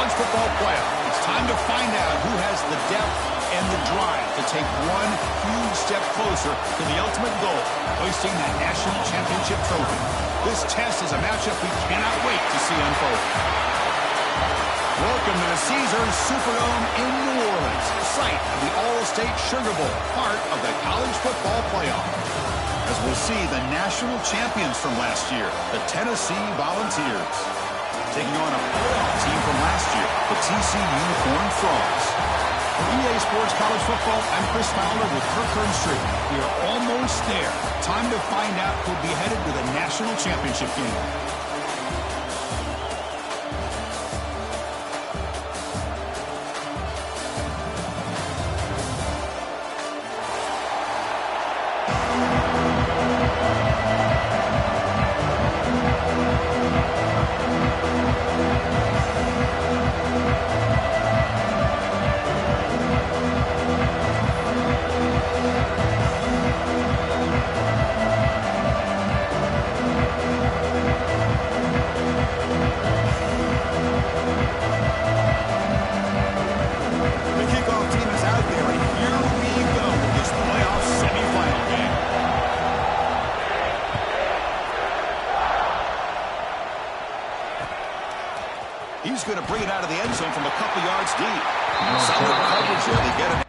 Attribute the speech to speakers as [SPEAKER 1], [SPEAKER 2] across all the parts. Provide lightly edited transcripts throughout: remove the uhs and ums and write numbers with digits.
[SPEAKER 1] College Football Playoff. It's time to find out who has the depth and the drive to take one huge step closer to the ultimate goal, hoisting that national championship trophy. This test is a matchup we cannot wait to see unfold. Welcome to the Caesars Superdome in New Orleans, site of the All-State Sugar Bowl, part of the College Football Playoff. As we'll see the national champions from last year, the Tennessee Volunteers, taking on a playoff team from last year, the TC Unicorn Frogs. For EA Sports College Football, I'm Chris Fowler with Kirk Herbstreit. We are almost there. Time to find out who'll be headed to the national championship game. He's going to bring it out of the end zone from a couple yards deep. Solid coverage there. They get it.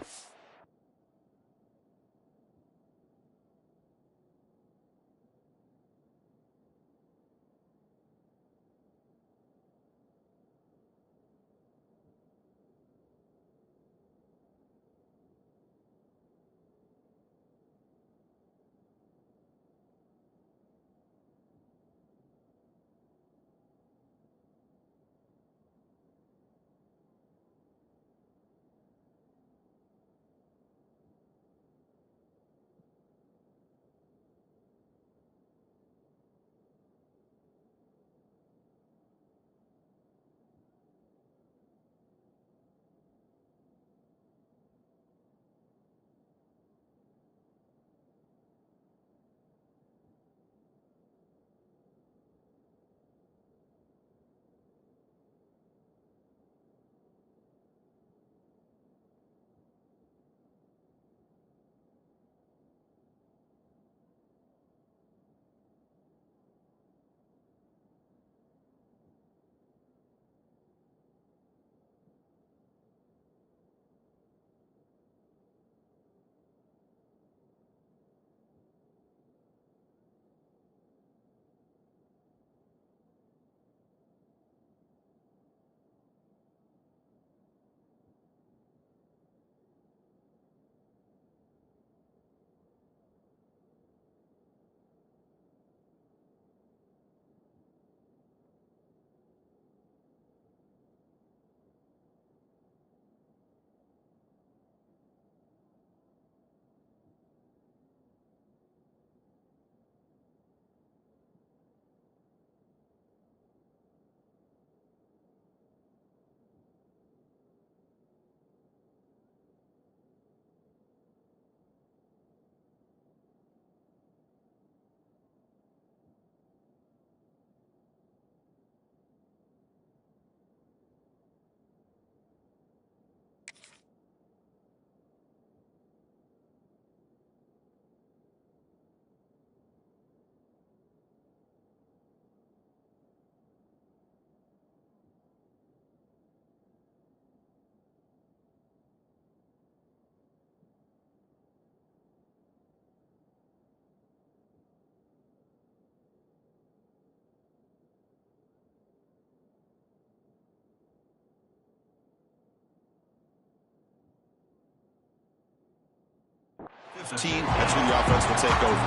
[SPEAKER 1] That's who the offense will take over.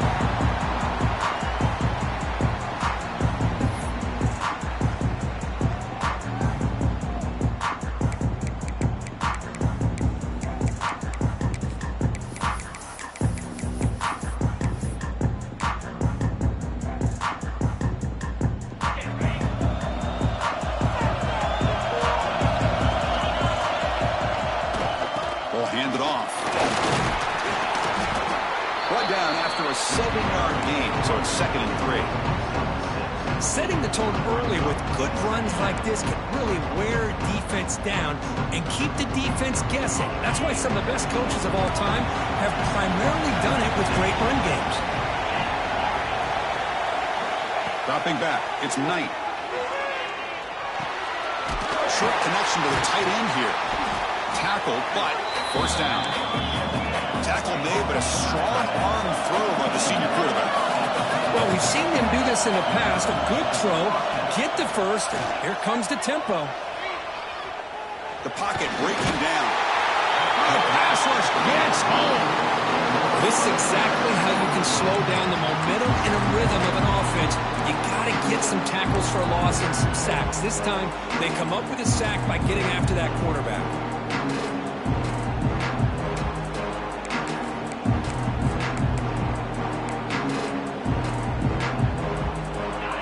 [SPEAKER 1] Ball handed off. Brought down after a 7-yard gain, so it's 2nd and 3.
[SPEAKER 2] Setting the tone early with good runs like this can really wear defense down and keep the defense guessing. That's why some of the best coaches of all time have primarily done it with great run games.
[SPEAKER 1] Dropping back, it's Knight. Short connection to the tight end here. Tackle, but first down. Tackle made, but a strong arm throw by the senior quarterback.
[SPEAKER 2] Well, we've seen them do this in the past. A good throw, get the first, and here comes the tempo.
[SPEAKER 1] The pocket breaking down. The pass rush gets home.
[SPEAKER 2] This is exactly how you can slow down the momentum and a rhythm of an offense. You got to get some tackles for a loss and some sacks. This time, they come up with a sack by getting after that quarterback.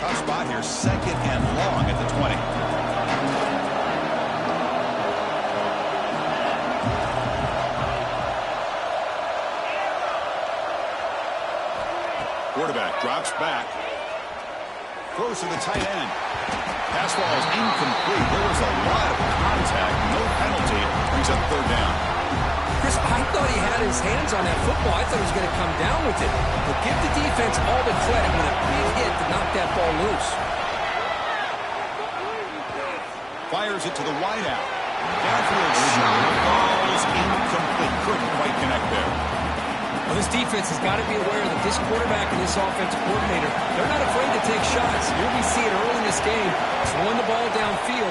[SPEAKER 1] Tough spot here, second and long at the 20. Quarterback drops back. Throws to the tight end. Pass ball is incomplete. There was a lot of contact. No penalty. Brings up third down.
[SPEAKER 2] Chris, I thought he had his hands on that football. I thought he was going to come down with it. But give the defense all the credit with a big hit to knock that ball loose.
[SPEAKER 1] Fires it to the wideout. Downfield shot. Ball's incomplete. Couldn't quite connect there.
[SPEAKER 2] Well, this defense has got to be aware that this quarterback and this offensive coordinator, they're not afraid to take shots. Here we see it early in this game, throwing the ball downfield.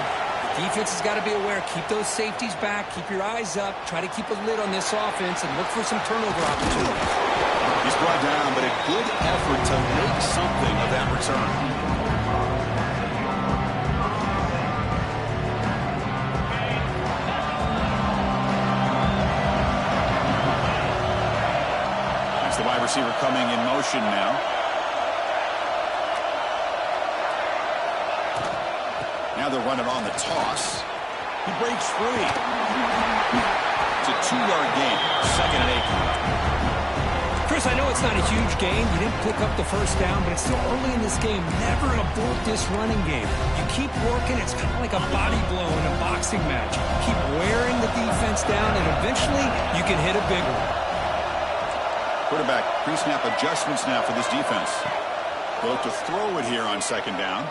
[SPEAKER 2] The defense has got to be aware. Keep those safeties back. Keep your eyes up. Try to keep a lid on this offense and look for some turnover opportunities.
[SPEAKER 1] He's brought down, but a good effort to make something of that return. The wide receiver coming in motion now. Now they're running on the toss. He breaks free. It's a 2-yard gain. Second and 8.
[SPEAKER 2] Chris, I know it's not a huge gain. You didn't pick up the first down, but it's still early in this game. Never abort this running game. You keep working. It's kind of like a body blow in a boxing match. Keep wearing the defense down, and eventually you can hit a big one.
[SPEAKER 1] Quarterback pre-snap adjustments now for this defense. They'll look to throw it here on second down.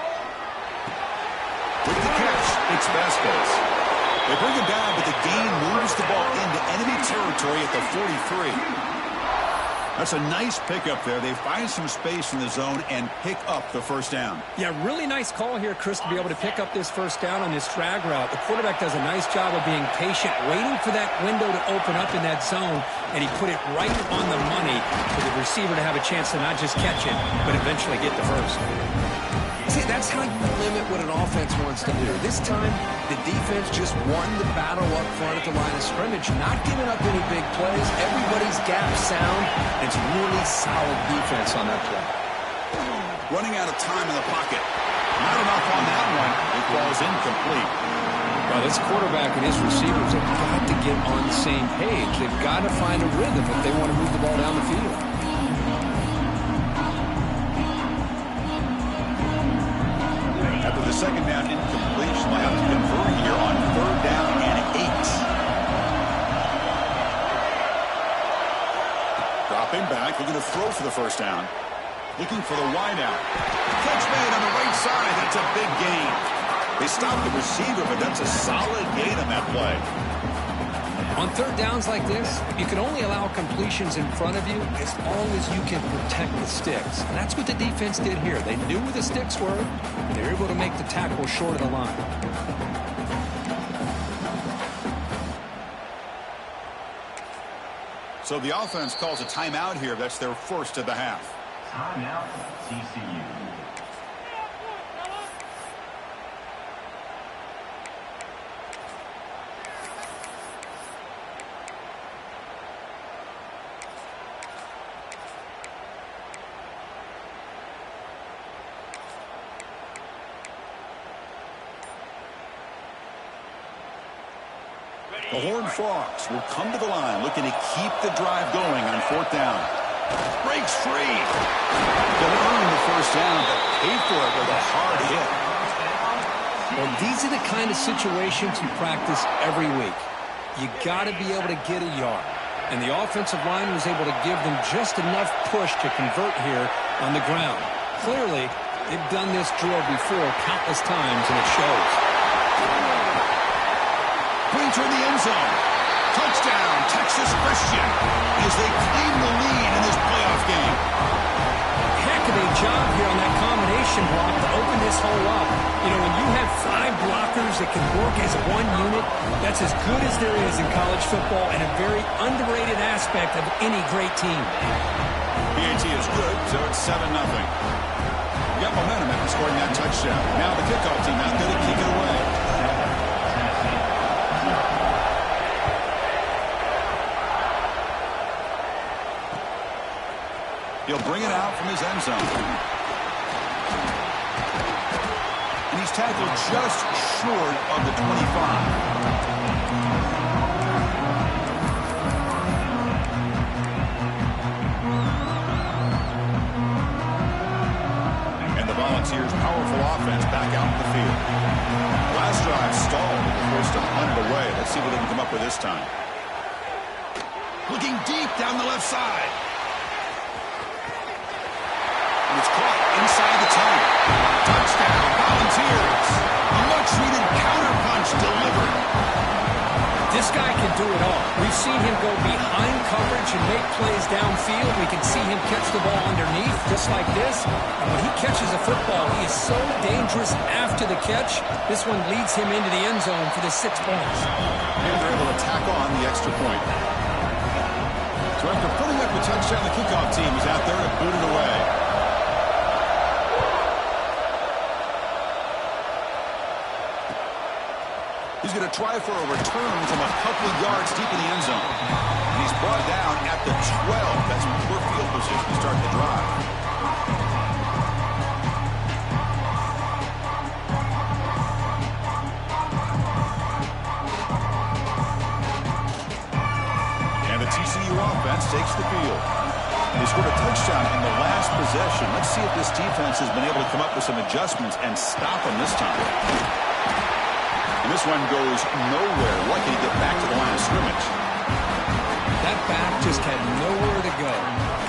[SPEAKER 1] With the catch, it's Vasquez. They bring him down, but the gain moves the ball into enemy territory at the 43. That's a nice pickup there. They find some space in the zone and pick up the first down.
[SPEAKER 2] Yeah, really nice call here, Chris, to be able to pick up this first down on this drag route. The quarterback does a nice job of being patient, waiting for that window to open up in that zone, and he put it right on the money for the receiver to have a chance to not just catch it, but eventually get the first. See, that's how you limit what an offense wants to do. This time, the defense just won the battle up front at the line of scrimmage, not giving up any big plays. Everybody's gap sound. It's really solid defense on that play.
[SPEAKER 1] Running out of time in the pocket. Not enough on that one. It falls incomplete.
[SPEAKER 2] Well, this quarterback and his receivers have got to get on the same page. They've got to find a rhythm if they want to move the ball down the field.
[SPEAKER 1] After the second down incompletion, they have to convert here on third down and 8. Dropping back, looking to throw for the first down. Looking for the wideout. Catch made on the right side. That's a big gain. They stopped the receiver, but that's a solid gain on that play.
[SPEAKER 2] On third downs like this, you can only allow completions in front of you as long as you can protect the sticks. And that's what the defense did here. They knew where the sticks were. They were able to make the tackle short of the line.
[SPEAKER 1] So the offense calls a timeout here. That's their first of the half.
[SPEAKER 3] Timeout, TCU.
[SPEAKER 1] The Horned Frogs will come to the line looking to keep the drive going on fourth down. Breaks free. Gonna earn the first down, but paid for it with a hard hit.
[SPEAKER 2] Well, these are the kind of situations you practice every week. You got to be able to get a yard. And the offensive line was able to give them just enough push to convert here on the ground. Clearly, they've done this drill before countless times, and it shows.
[SPEAKER 1] Putting toward the end zone. Touchdown, Texas Christian, as they claim the lead in this playoff game.
[SPEAKER 2] Heck of a job here on that combination block to open this hole up. You know, when you have 5 blockers that can work as one unit, that's as good as there is in college football and a very underrated aspect of any great team.
[SPEAKER 1] PAT is good, so it's 7-0. You got momentum after scoring that touchdown. Now the kickoff team out there to kick it away. He'll bring it out from his end zone. And he's tackled just short of the 25. Volunteers' powerful offense back out in the field. Last drive stalled. They were forced to punt it away. Let's see what they can come up with this time. Looking deep down the left side. And it's caught inside the 10. Touchdown, Volunteers. A much-needed counterpunch delivered.
[SPEAKER 2] This guy can do it all. We've seen him go behind coverage and make plays downfield. We can see him catch the ball underneath, just like this. And when he catches a football, he is so dangerous after the catch. This one leads him into the end zone for the 6 points.
[SPEAKER 1] And they're able to tack on the extra point. So after putting up a touchdown, the kickoff team is out there to boot it away. He's going to try for a return from a couple of yards deep in the end zone. And he's brought down at the 12. That's poor field position to start the drive. And the TCU offense takes the field. They scored a touchdown in the last possession. Let's see if this defense has been able to come up with some adjustments and stop them this time. This one goes nowhere. Lucky to get back to the line of scrimmage.
[SPEAKER 2] That back just had nowhere to go.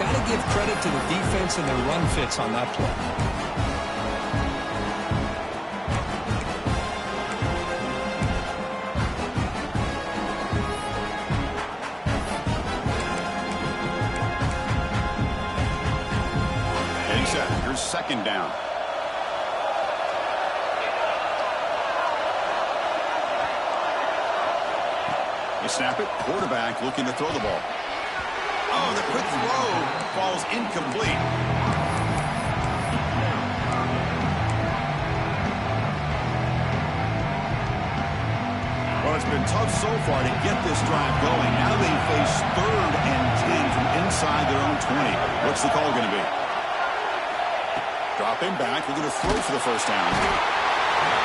[SPEAKER 2] Got to give credit to the defense and their run fits on that play.
[SPEAKER 1] Getting set. Here's second down. Snap it. Quarterback looking to throw the ball. Oh, the quick throw falls incomplete. Well, it's been tough so far to get this drive going. Now they face 3rd and 10 from inside their own 20. What's the call going to be? Dropping back. We're going to throw for the first down.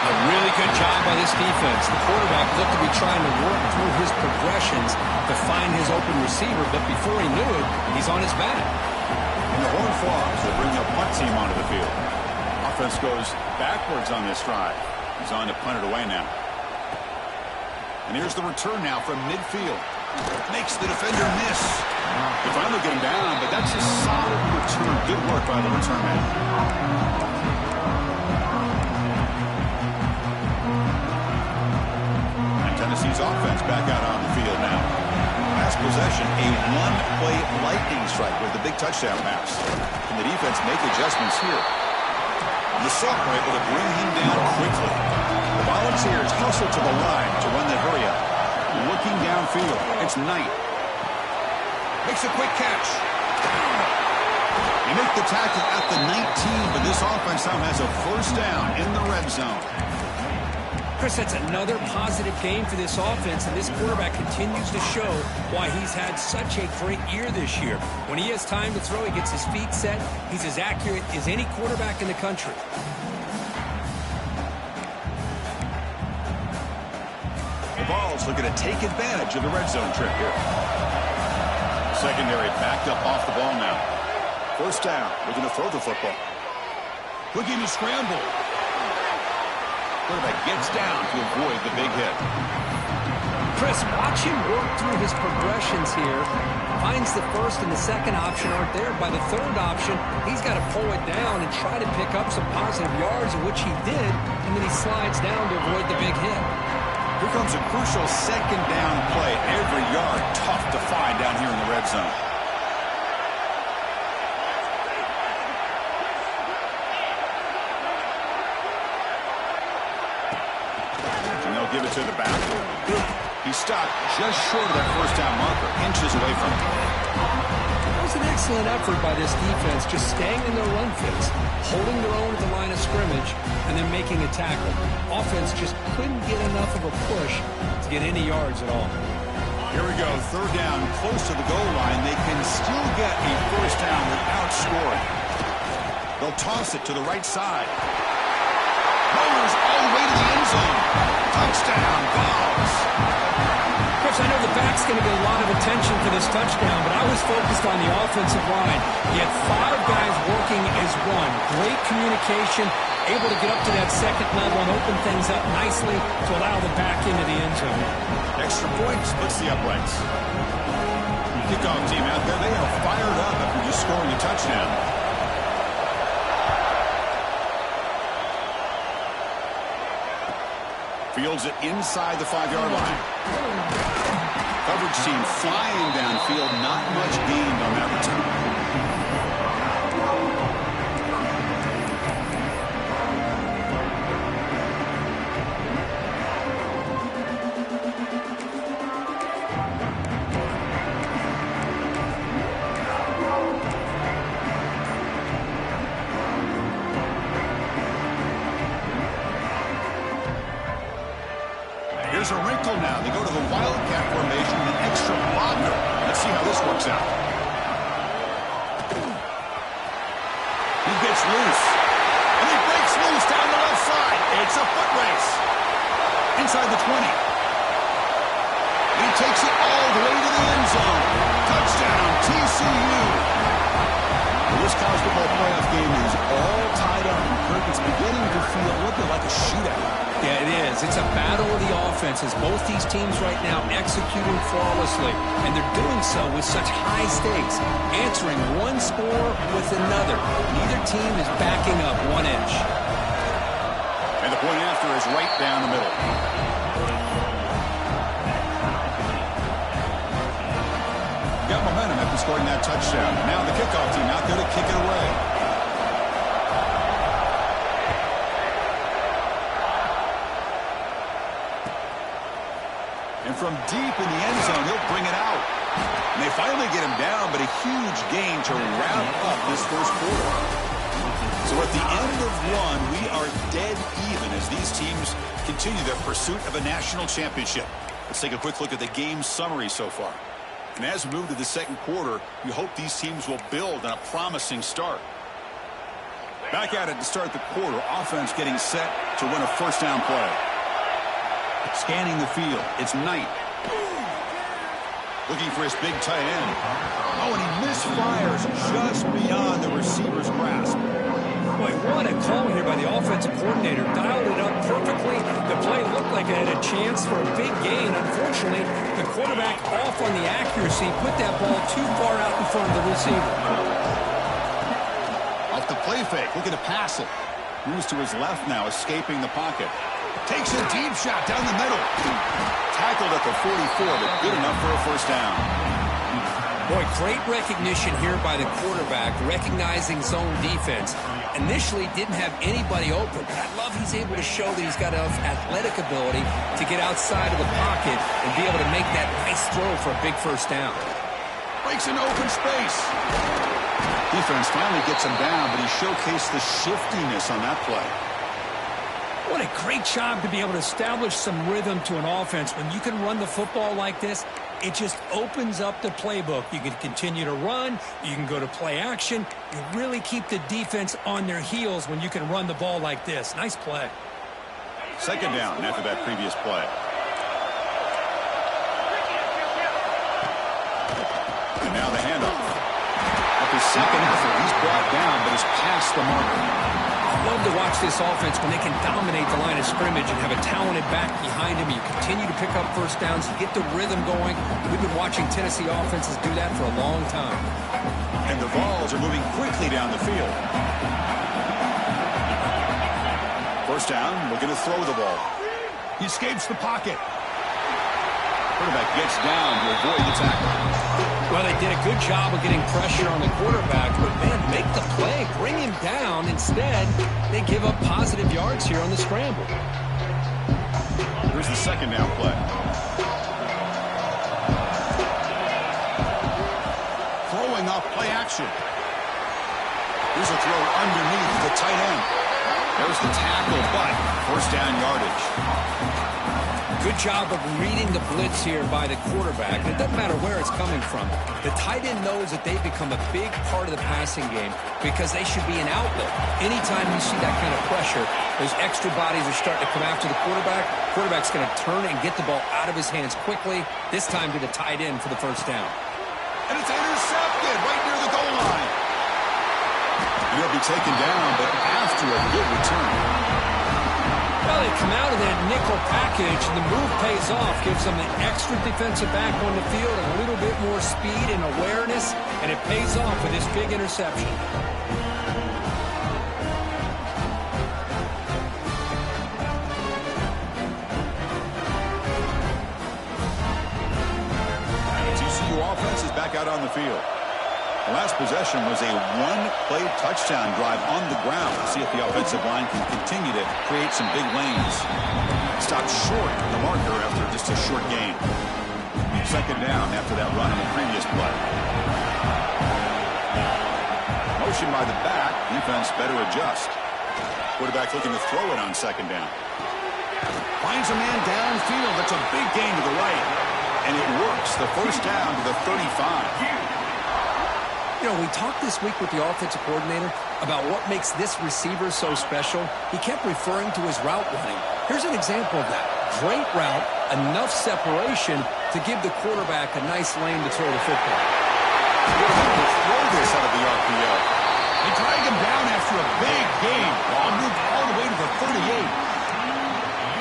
[SPEAKER 2] A really good job by this defense. The quarterback looked to be trying to work through his progressions to find his open receiver, but before he knew it, he's on his back.
[SPEAKER 1] And the Horned Frogs will bring the punt team onto the field. Offense goes backwards on this drive. He's on to punt it away now. And here's the return now from midfield. Makes the defender miss. They finally get him down, but that's a solid return. Good work by the return man. Tennessee's offense back out on the field now. Last possession, a one-play lightning strike with the big touchdown pass. Can the defense make adjustments here? The Sauk were able to bring him down quickly. The Volunteers hustle to the line to run the hurry up. Looking downfield, it's Knight. Makes a quick catch. They make the tackle at the 19, but this offense now has a first down in the red zone.
[SPEAKER 2] Chris, that's another positive game for this offense, and this quarterback continues to show why he's had such a great year this year. When he has time to throw, he gets his feet set. He's as accurate as any quarterback in the country.
[SPEAKER 1] The Vols looking to take advantage of the red zone trip here. Secondary backed up off the ball now. First down, looking to throw the football. Looking to scramble. Quarterback gets down to avoid the big hit.
[SPEAKER 2] Chris, watch him work through his progressions here. Finds the first and the second option aren't there. By the third option, he's got to pull it down and try to pick up some positive yards, which he did, and then he slides down to avoid the big hit.
[SPEAKER 1] Here comes a crucial second down play. Every yard tough to find down here in the red zone. Give it to the back. He's stopped just short of that first down marker, inches away from it.
[SPEAKER 2] That was an excellent effort by this defense, just staying in their run fits, holding their own at the line of scrimmage, and then making a tackle. Offense just couldn't get enough of a push to get any yards at all.
[SPEAKER 1] Here we go, third down, close to the goal line. They can still get a first down without scoring. They'll toss it to the right side. Rolls all the way to the end zone. Touchdown, Vols.
[SPEAKER 2] Chris, I know the back's going to get a lot of attention for this touchdown, but I was focused on the offensive line. He had 5 guys working as one. Great communication, able to get up to that second level and open things up nicely to allow the back into the end zone.
[SPEAKER 1] Extra point splits the uprights. Kickoff team out there, they are fired up after just scoring a touchdown. Fields it inside the 5-yard line. Coverage team flying downfield. Not much gained on that return. Here's a wrinkle now. They go to the Wildcat formation with an extra blocker. Let's see how this works out. He gets loose. And he breaks loose down the left side. It's a foot race. Inside the 20. He takes it all the way to the end zone. Touchdown, TCU. Well, this college football playoff game is all tied up. And it's beginning to feel a little bit like a shootout.
[SPEAKER 2] Yeah, it is. It's a battle of the offenses. Both these teams right now executing flawlessly, and they're doing so with such high stakes, answering one score with another. Neither team is backing up 1 inch.
[SPEAKER 1] And the point after is right down the middle. Got momentum after scoring that touchdown. Now the kickoff team out there to kick it away. And from deep in the end zone, he'll bring it out. And they finally get him down, but a huge gain to wrap up this first quarter. So at the end of one, we are dead even as these teams continue their pursuit of a national championship. Let's take a quick look at the game summary so far. And as we move to the second quarter, we hope these teams will build on a promising start. Back at it to start the quarter, offense getting set to win a first down play. Scanning the field, it's Knight. Looking for his big tight end. Oh, and he misfires just beyond the receiver's grasp.
[SPEAKER 2] Boy, what a call here by the offensive coordinator. Dialed it up perfectly. The play looked like it had a chance for a big gain. Unfortunately, the quarterback off on the accuracy, put that ball too far out in front of the receiver.
[SPEAKER 1] Off the play fake, looking to pass it. Moves to his left now, escaping the pocket. Takes a deep shot down the middle. Tackled at the 44, but good enough for a first down.
[SPEAKER 2] Boy, great recognition here by the quarterback, recognizing zone defense. Initially didn't have anybody open, but I love he's able to show that he's got enough athletic ability to get outside of the pocket and be able to make that nice throw for a big first down.
[SPEAKER 1] Breaks into open space. Defense finally gets him down, but he showcased the shiftiness on that play.
[SPEAKER 2] What a great job to be able to establish some rhythm to an offense. When you can run the football like this, it just opens up the playbook. You can continue to run. You can go to play action. You really keep the defense on their heels when you can run the ball like this. Nice play.
[SPEAKER 1] Second down after that previous play. And now the handoff. Up his second effort. He's brought down, but is past the marker.
[SPEAKER 2] Love to watch this offense when they can dominate the line of scrimmage and have a talented back behind him. You continue to pick up first downs. You get the rhythm going. We've been watching Tennessee offenses do that for a long time.
[SPEAKER 1] And the Vols are moving quickly down the field. First down, looking to throw the ball. He escapes the pocket. Quarterback gets down to avoid the tackle.
[SPEAKER 2] Well, they did a good job of getting pressure on the quarterback, but, man, make the play, bring him down. Instead, they give up positive yards here on the scramble.
[SPEAKER 1] Here's the second down play. Throwing off play action. Here's a throw underneath the tight end. There's the tackle, but first down yardage.
[SPEAKER 2] Good job of reading the blitz here by the quarterback. It doesn't matter where it's coming from. The tight end knows that they've become a big part of the passing game because they should be an outlet. Anytime you see that kind of pressure, those extra bodies are starting to come after the quarterback. Quarterback's going to turn and get the ball out of his hands quickly, this time to the tight end for the first down.
[SPEAKER 1] And it's intercepted right near the goal line. And he'll be taken down, but after a good return.
[SPEAKER 2] Well, they come out of that nickel package, and the move pays off, gives them an extra defensive back on the field, a little bit more speed and awareness, and it pays off with this big interception.
[SPEAKER 1] TCU offense is back out on the field. The last possession was a one-play touchdown drive on the ground. See if the offensive line can continue to create some big lanes. Stopped short of the marker after just a short gain. Second down after that run on the previous play. Motion by the back. Defense better adjust. Quarterback looking to throw it on second down. Finds a man downfield. That's a big gain to the right. And it works. The first down to the 35.
[SPEAKER 2] You know, we talked this week with the offensive coordinator about what makes this receiver so special. He kept referring to his route running. Here's an example of that. Great route, enough separation to give the quarterback a nice lane to throw the football.
[SPEAKER 1] Quarterback will throw this out of the RPO. They drag him down after a big gain. Ball moved all the way to the 38.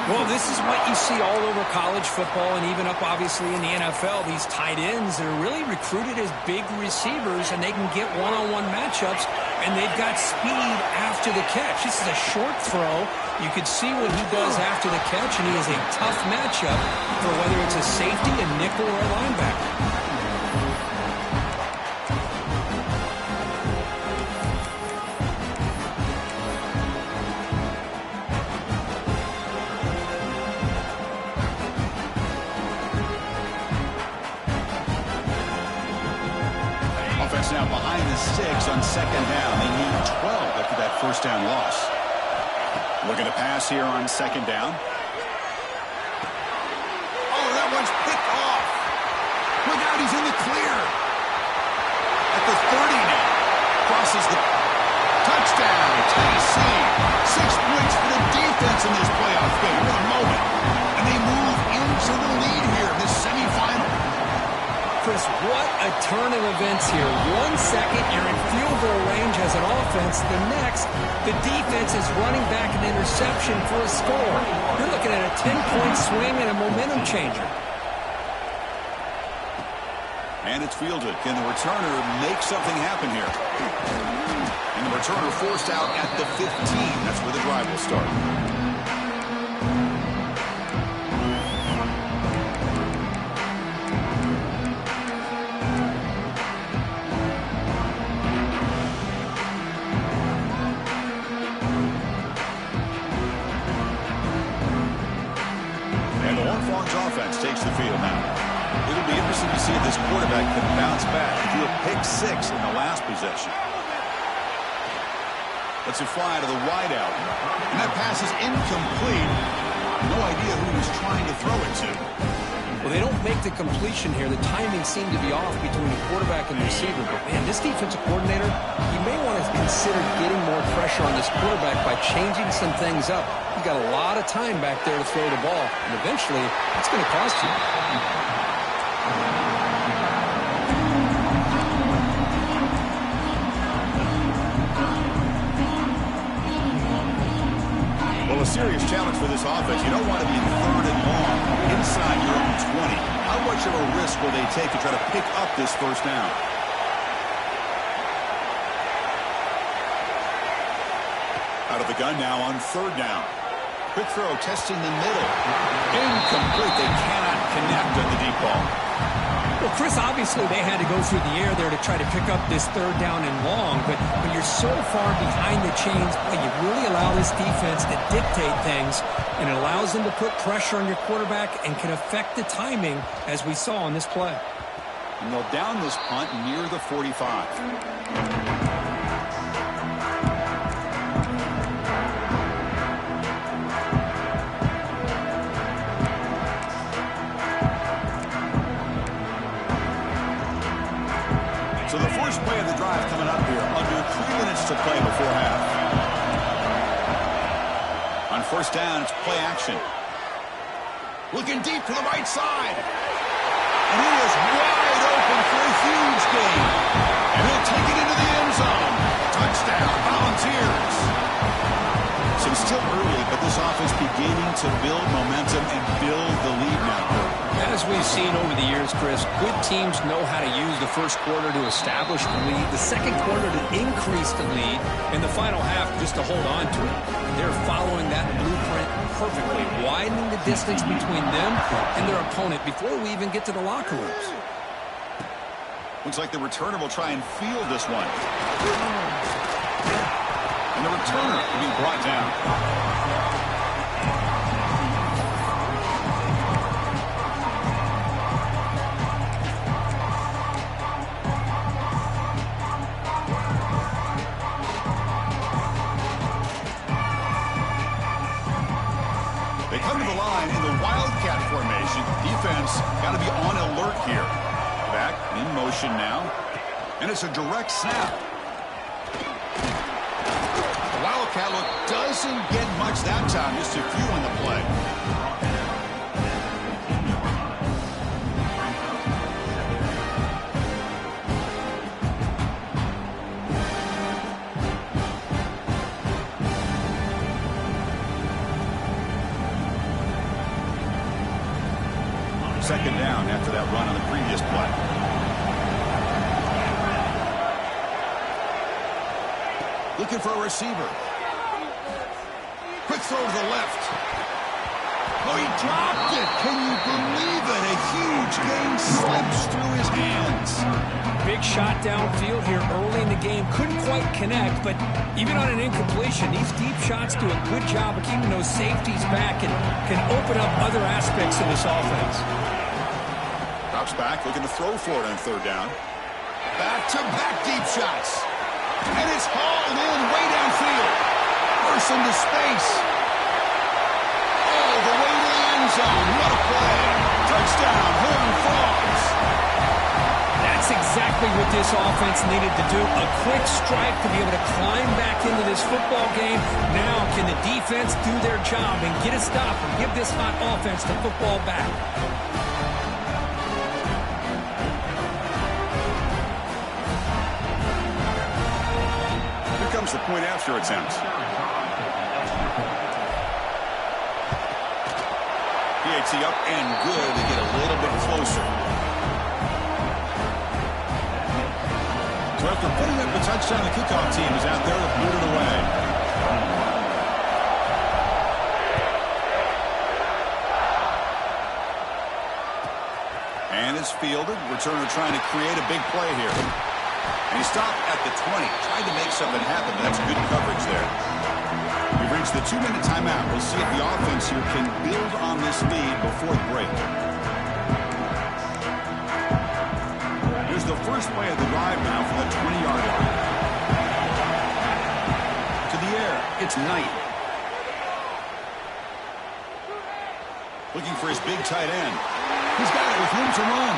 [SPEAKER 2] Well, this is what you see all over college football and even up, obviously, in the NFL. These tight ends that are really recruited as big receivers, and they can get one-on-one matchups, and they've got speed after the catch. This is a short throw. You can see what he does after the catch, and he is a tough matchup for whether it's a safety, a nickel, or a linebacker.
[SPEAKER 1] Now behind the 6 on second down. They need 12 after that first down loss. Looking to pass here on second down. Oh, that one's picked off. Look out, he's in the clear. At the 30 now. Crosses the touchdown. Tennessee. 6 points for the defense in this playoff game. What a moment. And they move into the lead here in this semifinal.
[SPEAKER 2] Chris, what a turn of events here. 1 second, you're in field goal range as an offense. The next, the defense is running back an interception for a score. You're looking at a 10-point swing and a momentum changer.
[SPEAKER 1] And it's fielded. Can the returner make something happen here? And the returner forced out at the 15. That's where the drive will start. Offense takes the field now. It'll be interesting to see if this quarterback can bounce back. He threw a pick 6 in the last possession. Lets it fly to the wideout. And that pass is incomplete. No idea who he was trying to throw it to.
[SPEAKER 2] Well, they don't make the completion here. The timing seemed to be off between the quarterback and the receiver. But, man, this defensive coordinator, he may want to consider getting more pressure on this quarterback by changing some things up. He's got a lot of time back there to throw the ball. And eventually, it's going to cost you.
[SPEAKER 1] serious challenge for this offense. You don't want to be 3rd and long inside your own 20. How much of a risk will they take to try to pick up this first down? Out of the gun now on 3rd down. Quick throw, testing the middle. Incomplete. They cannot connect on the deep ball.
[SPEAKER 2] Well, Chris, obviously they had to go through the air there to try to pick up this 3rd down and long, but when you're so far behind the chains, boy, you really allow this defense to dictate things, and it allows them to put pressure on your quarterback and can affect the timing, as we saw on this play.
[SPEAKER 1] And they'll down this punt near the 45. So the first play of the drive coming up here, under 3 minutes to play before half. On 1st down, it's play action. Looking deep to the right side. And he is wide open for a huge gain. And he'll take it into the end zone. Touchdown, Volunteers. So it's still early, but this offense beginning to build momentum and build the lead now.
[SPEAKER 2] As we've seen over the years, Chris, good teams know how to use the first quarter to establish the lead, the second quarter to increase the lead, and the final half just to hold on to it. And they're following that blueprint perfectly, widening the distance between them and their opponent before we even get to the locker rooms.
[SPEAKER 1] Looks like the returner will try and field this one. And the returner will be brought down. They come to the line in the Wildcat formation. Defense got to be on alert here. Back in motion now. And it's a direct snap. The Wildcat look doesn't get much that time. Just a few on the play. Second down after that run on the previous play. Looking for a receiver. Quick throw to the left. Oh, he dropped it. Can you believe it? A huge gain slips through his hands.
[SPEAKER 2] Big shot downfield here early in the game. Couldn't quite connect, but even on an incompletion, these deep shots do a good job of keeping those safeties back and can open up other aspects of this offense.
[SPEAKER 1] Drops back, looking to throw for it on 3rd down. Back-to-back deep shots. And it's hauled in way downfield. Burst into space. Oh, the way to the end zone. What a play. Touchdown, Horned Frogs.
[SPEAKER 2] That's exactly what this offense needed to do. A quick strike to be able to climb back into this football game. Now can the defense do their job and get a stop and give this hot offense the football back?
[SPEAKER 1] Here comes the point after attempt. PAT up and good to get a little bit closer. So after putting up the touchdown, the kickoff team is out there to boot it away. And it's fielded. Returner trying to create a big play here. And he stopped at the 20. Tried to make something happen, but that's good coverage there. We've reached the 2-minute timeout. We'll see if the offense here can build on this lead before the break. Here's the first play of the drive now from the 20-yard line. To the air, it's Knight. Looking for his big tight end. He's got it with room to run.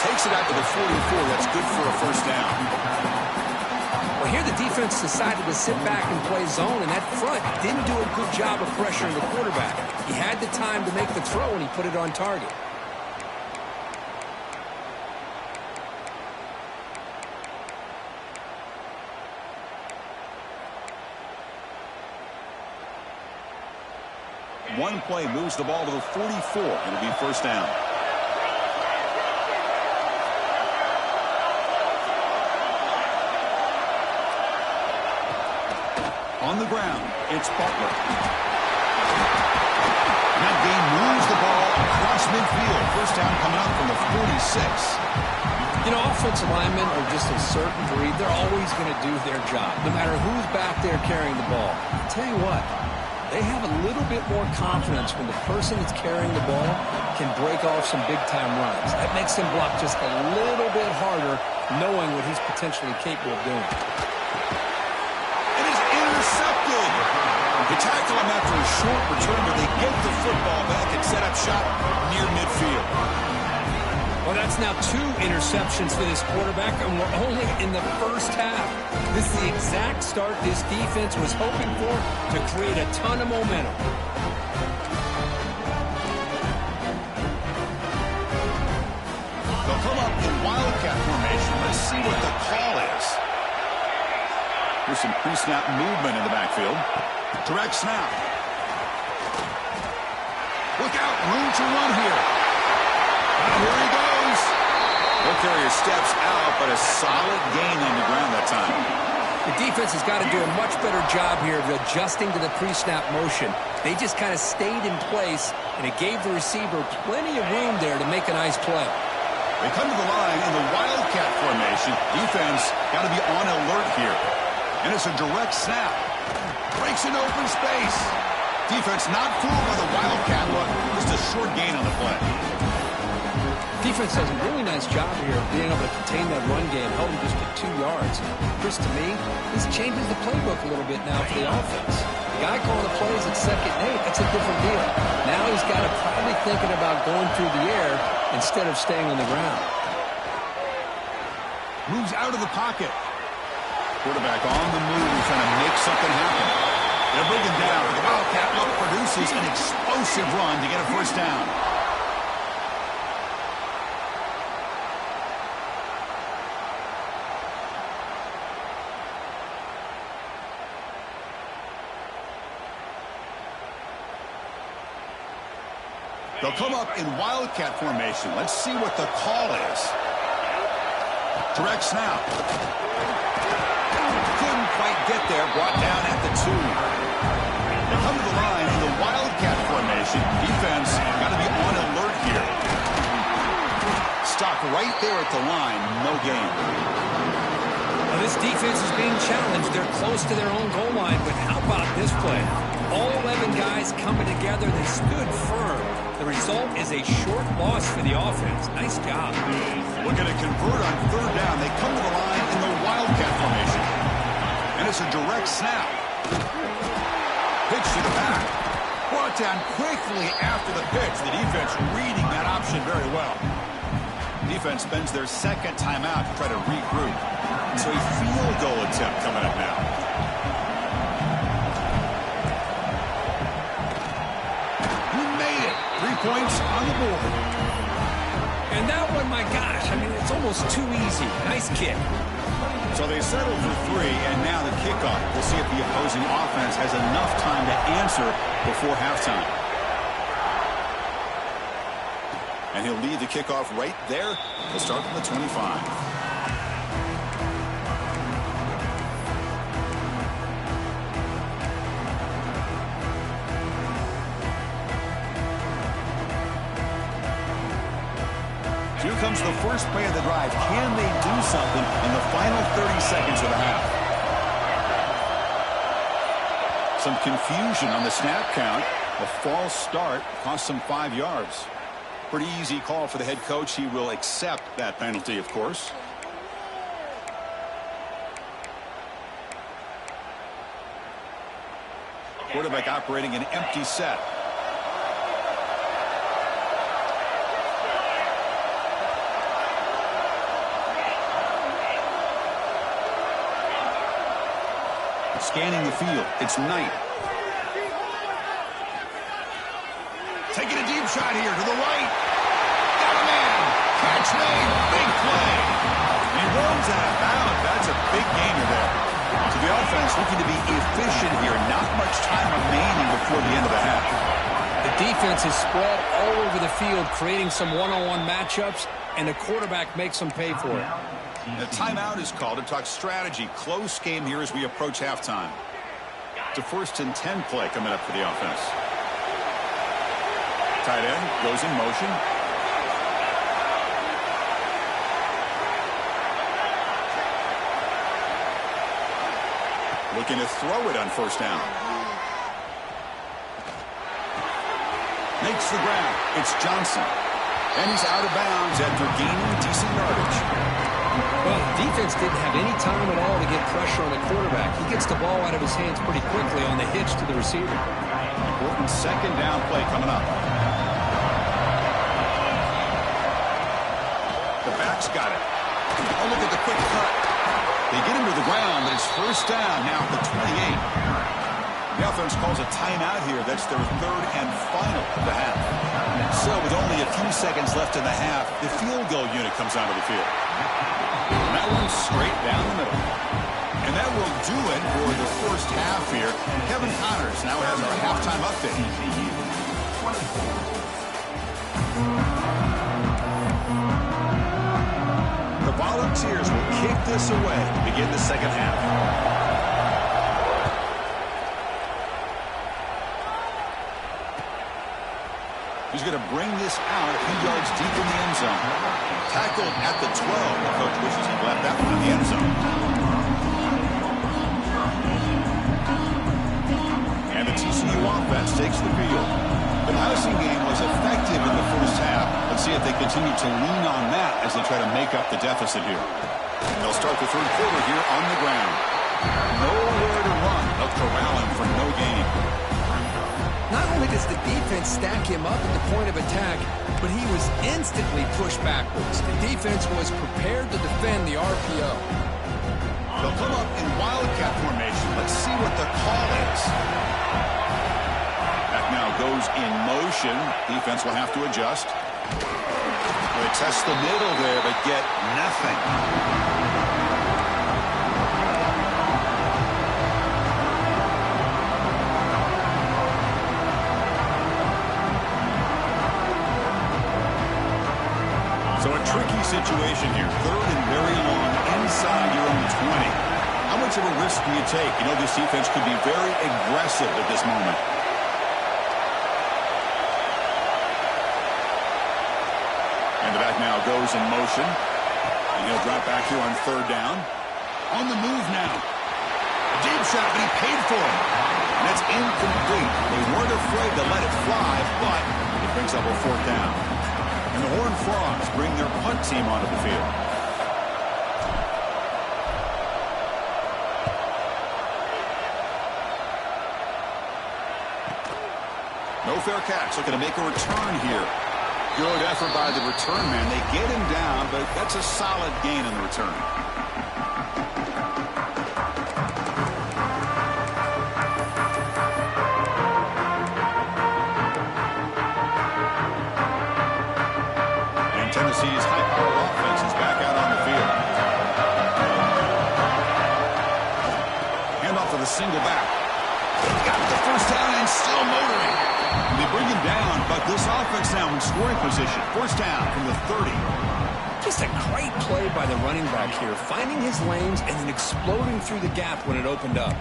[SPEAKER 1] Takes it out to the 44. That's good for a first down.
[SPEAKER 2] Well, here the defense decided to sit back and play zone, and that front didn't do a good job of pressuring the quarterback. He had the time to make the throw, and he put it on target.
[SPEAKER 1] one play moves the ball to the 44. It'll be first down. On the ground, it's Butler. That game moves the ball across midfield. First down coming up from the 46.
[SPEAKER 2] You know, offensive linemen are just a certain breed. They're always going to do their job, no matter who's back there carrying the ball. I'll tell you what, they have a little bit more confidence when the person that's carrying the ball can break off some big-time runs. That makes him block just a little bit harder, knowing what he's potentially capable of doing.
[SPEAKER 1] Intercepted. They tackle him after a short return, but they get the football back and set up shop near midfield.
[SPEAKER 2] Well, that's now 2 interceptions for this quarterback, and we're only in the first half. This is the exact start this defense was hoping for to create a ton of momentum.
[SPEAKER 1] They'll come up in wildcat formation. Let's see what the call is. Here's some pre-snap movement in the backfield. Direct snap. Look out, room to run here. And here he goes. He'll carry his steps out, but a solid gain on the ground that time.
[SPEAKER 2] The defense has got to do a much better job here of adjusting to the pre-snap motion. They just kind of stayed in place, and it gave the receiver plenty of room there to make a nice play.
[SPEAKER 1] They come to the line in the wildcat formation. Defense got to be on alert here. And it's a direct snap. Breaks an open space. Defense not fooled by the wildcat look. Just a short gain on the play.
[SPEAKER 2] Defense does a really nice job here of being able to contain that run game, held him just to 2 yards. Chris, to me, this changes the playbook a little bit now for the offense. The guy calling the plays at 2nd and 8, that's a different deal. Now he's got to probably thinking about going through the air instead of staying on the ground.
[SPEAKER 1] Moves out of the pocket. Quarterback on the move, trying to make something happen. They'll bring him down. The wildcat look produces an explosive run to get a first down. They'll come up in wildcat formation. Let's see what the call is. Direct snap. Couldn't quite get there. Brought down at the 2. They come to the line in the wildcat formation. Defense got to be on alert here. Stopped right there at the line. No gain.
[SPEAKER 2] Well, this defense is being challenged. They're close to their own goal line, but how about this play? All 11 guys coming together. They stood firm. The result is a short loss for the offense. Nice job.
[SPEAKER 1] Looking to convert on 3rd down. They come to the line in the wildcat formation. And it's a direct snap. Pitch to the back. Brought down quickly after the pitch. The defense reading that option very well. Defense spends their 2nd timeout to try to regroup. So a field goal attempt coming up now. He made it. 3 points on the board.
[SPEAKER 2] And that one, my gosh, I mean, it's almost too easy. Nice kick.
[SPEAKER 1] So they settle for 3, and now the kickoff. We'll see if the opposing offense has enough time to answer before halftime. And he'll lead the kickoff right there. He'll start from the 25. Here comes the first play of the drive. Can they do something in the final 30 seconds of the half? Some confusion on the snap count. A false start cost them 5 yards. Pretty easy call for the head coach. He will accept that penalty, of course. Quarterback operating an empty set. Scanning the field. It's Knight. Taking a deep shot here to the right. Got a man. Catch made. Big play. And he runs out of bounds. That's a big gainer there. So the offense looking to be efficient here. Not much time remaining before the end of the half.
[SPEAKER 2] defense is spread all over the field, creating some one-on-one matchups, and the quarterback makes them pay for it.
[SPEAKER 1] The timeout is called to talk strategy. Close game here as we approach halftime. It's a 1st and 10 play coming up for the offense. Tight end goes in motion. Looking to throw it on 1st down. Makes the grab. It's Johnson. And he's out of bounds after gaining decent yardage.
[SPEAKER 2] Well, the defense didn't have any time at all to get pressure on the quarterback. He gets the ball out of his hands pretty quickly on the hitch to the receiver.
[SPEAKER 1] Important 2nd down play coming up. The back's got it. Oh, look at the quick cut. They get him to the ground, but it's 1st down now at the 28. The offense calls a timeout here. That's their 3rd and final of the half. So with only a few seconds left in the half, the field goal unit comes onto the field. And that one's straight down the middle. And that will do it for the 1st half here. Kevin Connors now has our halftime update. The Volunteers will kick this away to begin the 2nd half. He's going to bring this out a few yards deep in the end zone. Tackled at the 12. The coach wishes he left that one in the end zone. And the TCU offense takes the field. The passing game was effective in the 1st half. Let's see if they continue to lean on that as they try to make up the deficit here. And they'll start the 3rd quarter here on the ground. Nowhere to run. They'll corral him for no gain.
[SPEAKER 2] Not only does the defense stack him up at the point of attack, but he was instantly pushed backwards. The defense was prepared to defend the RPO.
[SPEAKER 1] They'll come up in wildcat formation. Let's see what the call is. That now goes in motion. Defense will have to adjust. They test the middle there, but get nothing. So a tricky situation here. 3rd and very long inside your own 20. How much of a risk do you take? You know, this defense could be very aggressive at this moment. And the back now goes in motion. And he'll drop back here on 3rd down. On the move now. A deep shot, but he paid for it. And it's incomplete. They weren't afraid to let it fly, but it brings up a 4th down. And the Horned Frogs bring their punt team onto the field. No fair catch. Looking to make a return here. Good effort by the return man. They get him down, but that's a solid gain in the return. Tennessee's high-powered offense is back out on the field. Hand off to the single back. Got the 1st down and still motoring. And they bring him down, but this offense now in scoring position. 1st down from the 30.
[SPEAKER 2] Just a great play by the running back here, finding his lanes and then exploding through the gap when it opened up.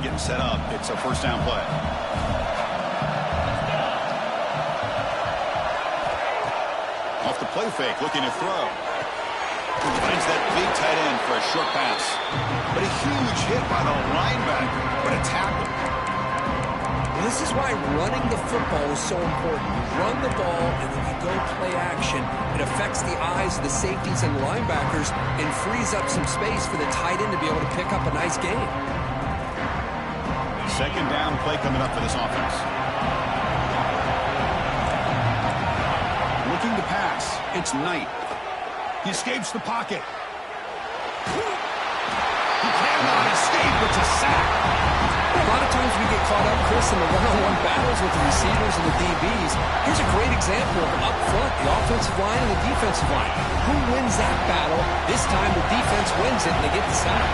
[SPEAKER 2] Getting set up. It's a 1st down play. Off the play fake, looking to throw. Finds that big tight end for a short pass. But a huge hit by the linebacker. What a tackle. Well, this is why running the football is so important. You run the ball and then you go play action. It affects the eyes of the safeties and linebackers and frees up some space for the tight end to be able to pick up a nice gain.
[SPEAKER 1] 2nd down play coming up for this offense. Looking to pass. It's Knight. He escapes the pocket. He cannot escape. It's a sack.
[SPEAKER 2] lot of times we get caught up, Chris, in the one-on-one battles with the receivers and the DBs. Here's a great example of up front, the offensive line and the defensive line. Who wins that battle? This time the defense wins it and they get the sack.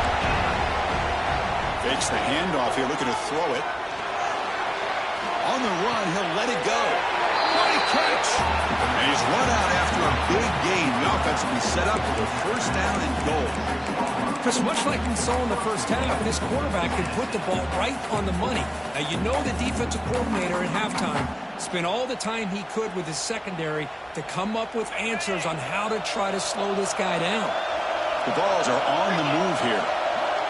[SPEAKER 1] Fakes the handoff here, looking to throw it. On the run, he'll let it go. What a catch! And he's run out after a big gain. The offense will be set up with a first down and goal.
[SPEAKER 2] Chris, much like we saw in the first half, this quarterback can put the ball right on the money. Now, you know the defensive coordinator at halftime spent all the time he could with his secondary to come up with answers on how to try to slow this guy down.
[SPEAKER 1] The Vols are on the move here.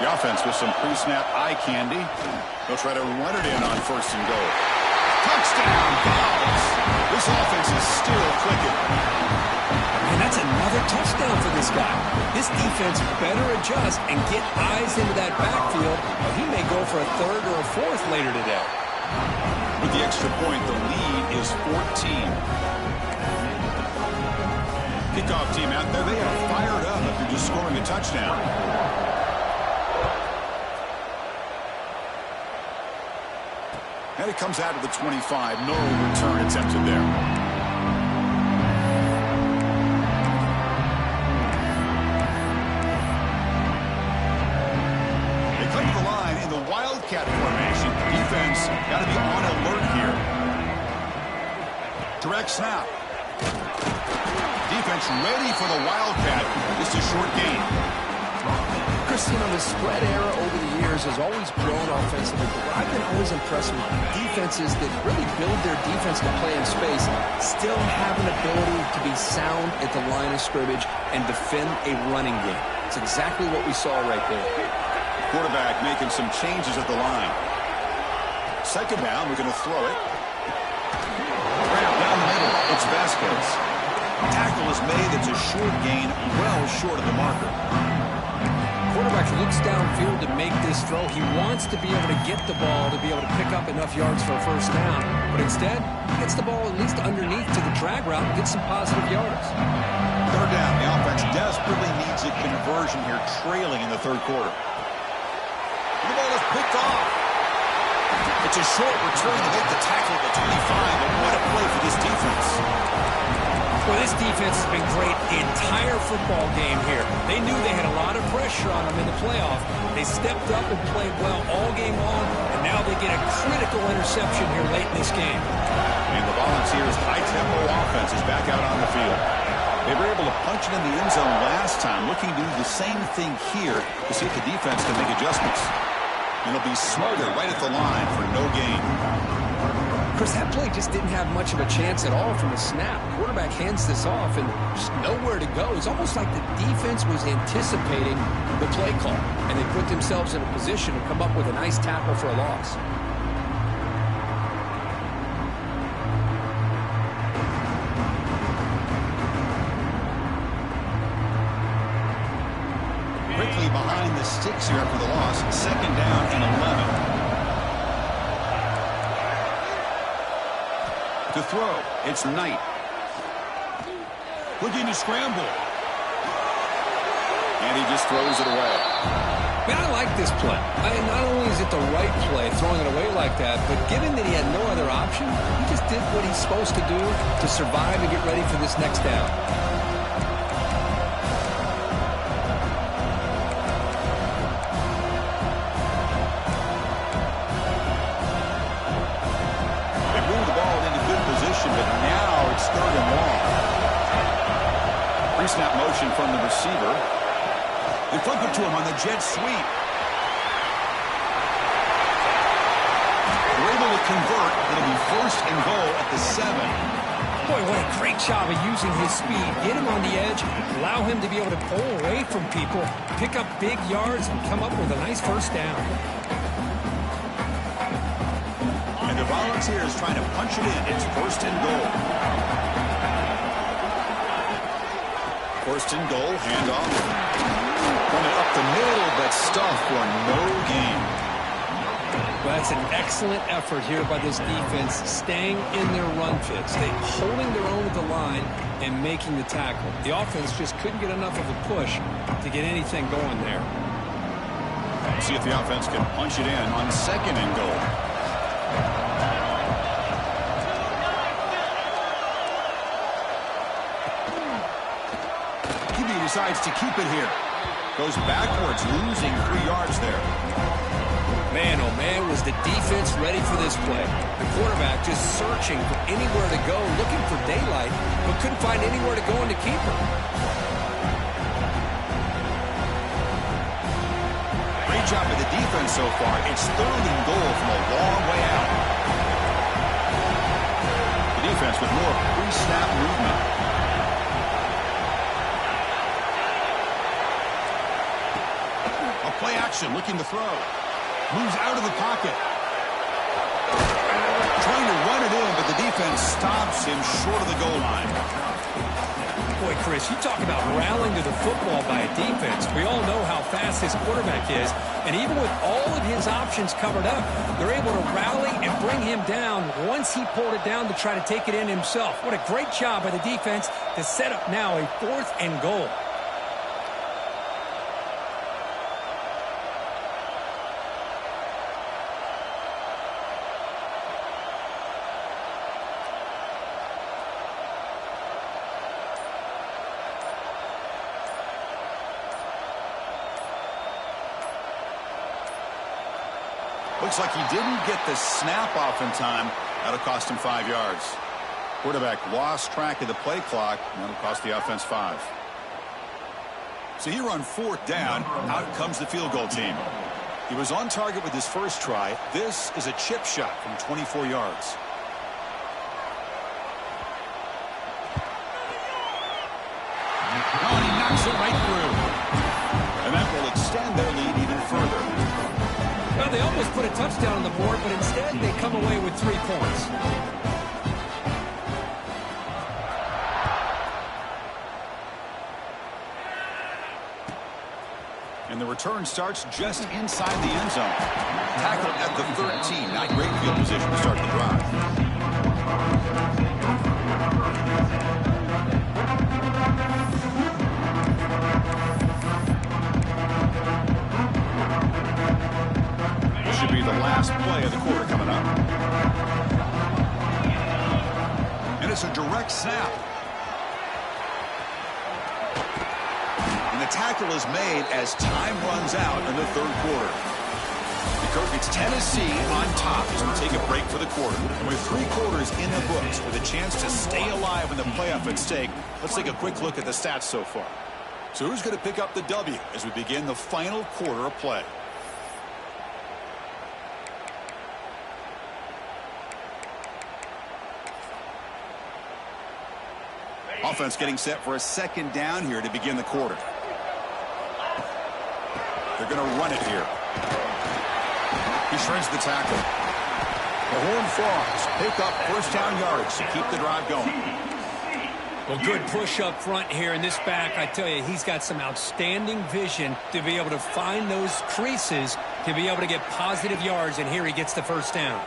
[SPEAKER 1] The offense with some pre-snap eye candy. They'll try to run it in on first and goal. Touchdown, Vols! This offense is still clicking.
[SPEAKER 2] And that's another touchdown for this guy. This defense better adjust and get eyes into that backfield, or he may go for a third or a fourth later today.
[SPEAKER 1] With the extra point, the lead is 14. Kickoff team out there, they are fired up after just scoring a touchdown. And it comes out of the 25. No return attempted there. Wildcat formation. Defense got to be on alert here. Direct snap. Defense ready for the Wildcat. Just a short gain.
[SPEAKER 2] Chris, you know, the spread era over the years has always grown offensively, but what I've been always impressed with defenses that really build their defense to play in space still have an ability to be sound at the line of scrimmage and defend a running game. It's exactly what we saw right there.
[SPEAKER 1] Quarterback making some changes at the line. Second down, we're going to throw it. Grab down the middle. It's Vasquez. Tackle is made. It's a short gain, well short of the marker.
[SPEAKER 2] Quarterback looks downfield to make this throw. He wants to be able to get the ball to be able to pick up enough yards for a first down. But instead, gets the ball at least underneath to the drag route and gets some positive yards.
[SPEAKER 1] Third down. The offense desperately needs a conversion here, trailing in the third quarter. The ball is picked off. It's a short return to make the tackle at the 25, but what a play for this defense.
[SPEAKER 2] Well, this defense has been great the entire football game here. They knew they had a lot of pressure on them in the playoff. They stepped up and played well all game long, and now they get a critical interception here late in this game.
[SPEAKER 1] And the Volunteers' high-tempo offense is back out on the field. They were able to punch it in the end zone last time, looking to do the same thing here to see if the defense can make adjustments. And it'll be Smoger right at the line for no gain.
[SPEAKER 2] Chris, that play just didn't have much of a chance at all from the snap. Quarterback hands this off and just nowhere to go. It's almost like the defense was anticipating the play call, and they put themselves in a position to come up with a nice tackle for a loss.
[SPEAKER 1] Quickly behind the sticks here after the loss. Second down and 11. To throw, it's Knight. Looking to scramble. And he just throws it away.
[SPEAKER 2] Man, I like this play. Not only is it the right play, throwing it away like that, but given that he had no other option, he just did what he's supposed to do to survive and get ready for this next down.
[SPEAKER 1] Snap motion from the receiver. They flip it to him on the jet sweep. They're able to convert. It'll be first and goal at the 7.
[SPEAKER 2] Boy, what a great job of using his speed. Get him on the edge, allow him to be able to pull away from people, pick up big yards, and come up with a nice first down.
[SPEAKER 1] And the Volunteers trying to punch it in. It's first and goal. First and goal, handoff. Running up the middle, but stuffed for no gain.
[SPEAKER 2] Well, that's an excellent effort here by this defense, staying in their run fits. They holding their own at the line and making the tackle. The offense just couldn't get enough of a push to get anything going there.
[SPEAKER 1] See if the offense can punch it in on 2nd and goal. QB decides to keep it here. Goes backwards, losing 3 yards there.
[SPEAKER 2] Man, oh man, was the defense ready for this play. The quarterback just searching for anywhere to go, looking for daylight, but couldn't find anywhere to go in the keeper.
[SPEAKER 1] Great job by the defense so far. It's 3rd and goal from a long way out. The defense with more pre-snap movement. A play action, looking to throw. Moves out of the pocket. Trying to run it in, but the defense stops him short of the goal line.
[SPEAKER 2] Boy, Chris, you talk about rallying to the football by a defense. We all know how fast this quarterback is, and even with all of his options covered up, they're able to rally and bring him down once he pulled it down to try to take it in himself. What a great job by the defense to set up now a 4th and goal.
[SPEAKER 1] Looks like he didn't get the snap off in time. That'll cost him 5 yards. Quarterback lost track of the play clock, and that'll cost the offense 5. So here on 4th down, out comes the field goal team. He was on target with his first try. This is a chip shot from 24 yards. Oh, and he knocks it right through. And that will extend their lead even further.
[SPEAKER 2] Well, they almost put a touchdown on the board, but instead they come away with 3 points.
[SPEAKER 1] And the return starts just inside the end zone. Tackled at the 13. Not great field position to start the drive. Should be the last play of the quarter coming up. And it's a direct snap. And the tackle is made as time runs out in the 3rd quarter. It's Tennessee on top as we take a break for the quarter. And with 3 quarters in the books with a chance to stay alive in the playoff at stake, let's take a quick look at the stats so far. So who's going to pick up the W as we begin the final quarter of play? Offense getting set for a 2nd down here to begin the quarter. They're going to run it here. He shreds the tackle. The Horned Frogs pick up 1st down yards to keep the drive going.
[SPEAKER 2] Well, good push up front here in this back. I tell you, he's got some outstanding vision to be able to find those creases to be able to get positive yards, and here he gets the 1st down.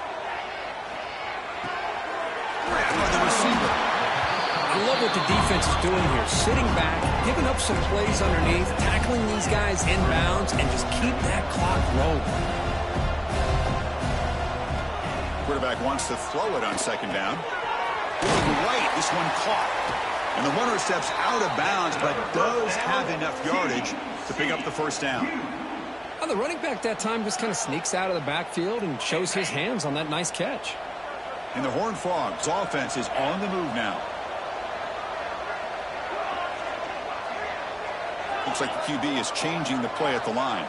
[SPEAKER 1] The receiver.
[SPEAKER 2] I love what the defense is doing here. Sitting back, giving up some plays underneath, tackling these guys inbounds, and just keep that clock rolling.
[SPEAKER 1] Quarterback wants to throw it on 2nd down. Looking right, this one caught. And the runner steps out of bounds, but does have enough yardage to pick up the 1st down.
[SPEAKER 2] Well, the running back that time just kind of sneaks out of the backfield and shows his hands on that nice catch.
[SPEAKER 1] And the Horned Frogs offense is on the move now. Looks like the QB is changing the play at the line.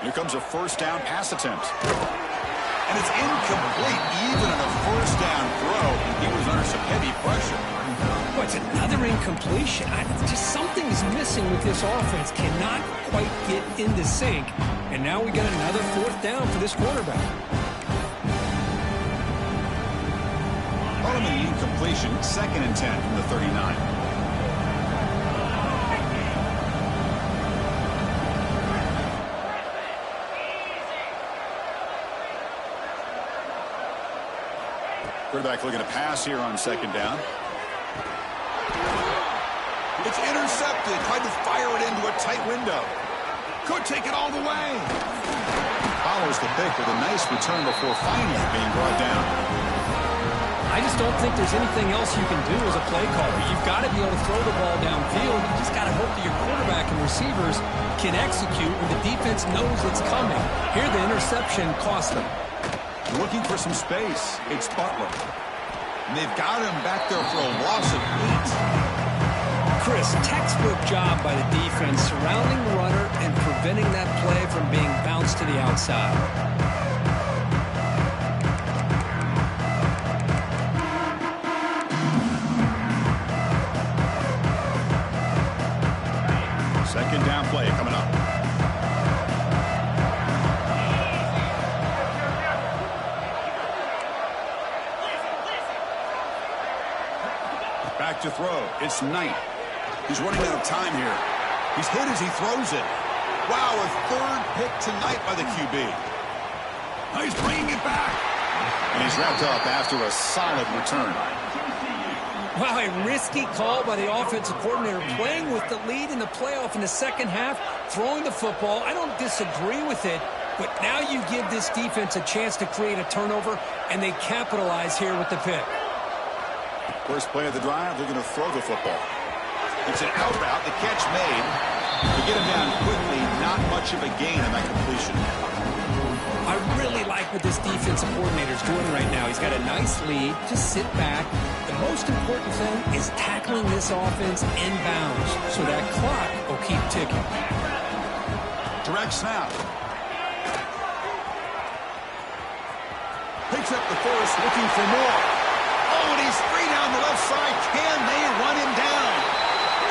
[SPEAKER 1] Here comes a 1st down pass attempt. And it's incomplete, even on a 1st down throw. He was under some heavy pressure.
[SPEAKER 2] Well, it's another incompletion. Just something is missing with this offense. Cannot quite get into sync. And now we got another 4th down for this quarterback.
[SPEAKER 1] Following the incompletion, 2nd and 10 from the 39. Quarterback looking to pass here on 2nd down. It's intercepted. Tried to fire it into a tight window. Could take it all the way. Follows the pick with a nice return before finally being brought down.
[SPEAKER 2] I just don't think there's anything else you can do as a play caller. You've got to be able to throw the ball downfield. You just got to hope that your quarterback and receivers can execute when the defense knows it's coming. Here, the interception cost them.
[SPEAKER 1] Looking for some space. It's Butler. And they've got him back there for a loss of 8.
[SPEAKER 2] Chris, textbook job by the defense surrounding the runner and preventing that play from being bounced to the outside.
[SPEAKER 1] Second down play coming up. Back to throw. It's Knight. He's running out of time here. He's hit as he throws it. Wow, a third pick tonight by the QB. Now he's bringing it back. And he's wrapped up after a solid return.
[SPEAKER 2] Wow, a risky call by the offensive coordinator, playing with the lead in the playoff in the second half, throwing the football. I don't disagree with it, but now you give this defense a chance to create a turnover, and they capitalize here with the pick.
[SPEAKER 1] First play of the drive, they're going to throw the football. It's an out route, the catch made. To get him down quickly, not much of a gain on that completion.
[SPEAKER 2] I really like what this defensive coordinator is doing right now. He's got a nice lead. Just sit back. The most important thing is tackling this offense inbounds so that clock will keep ticking.
[SPEAKER 1] Direct snap. Picks up the first, looking for more. Oh, and he's free down the left side. Can they run him down?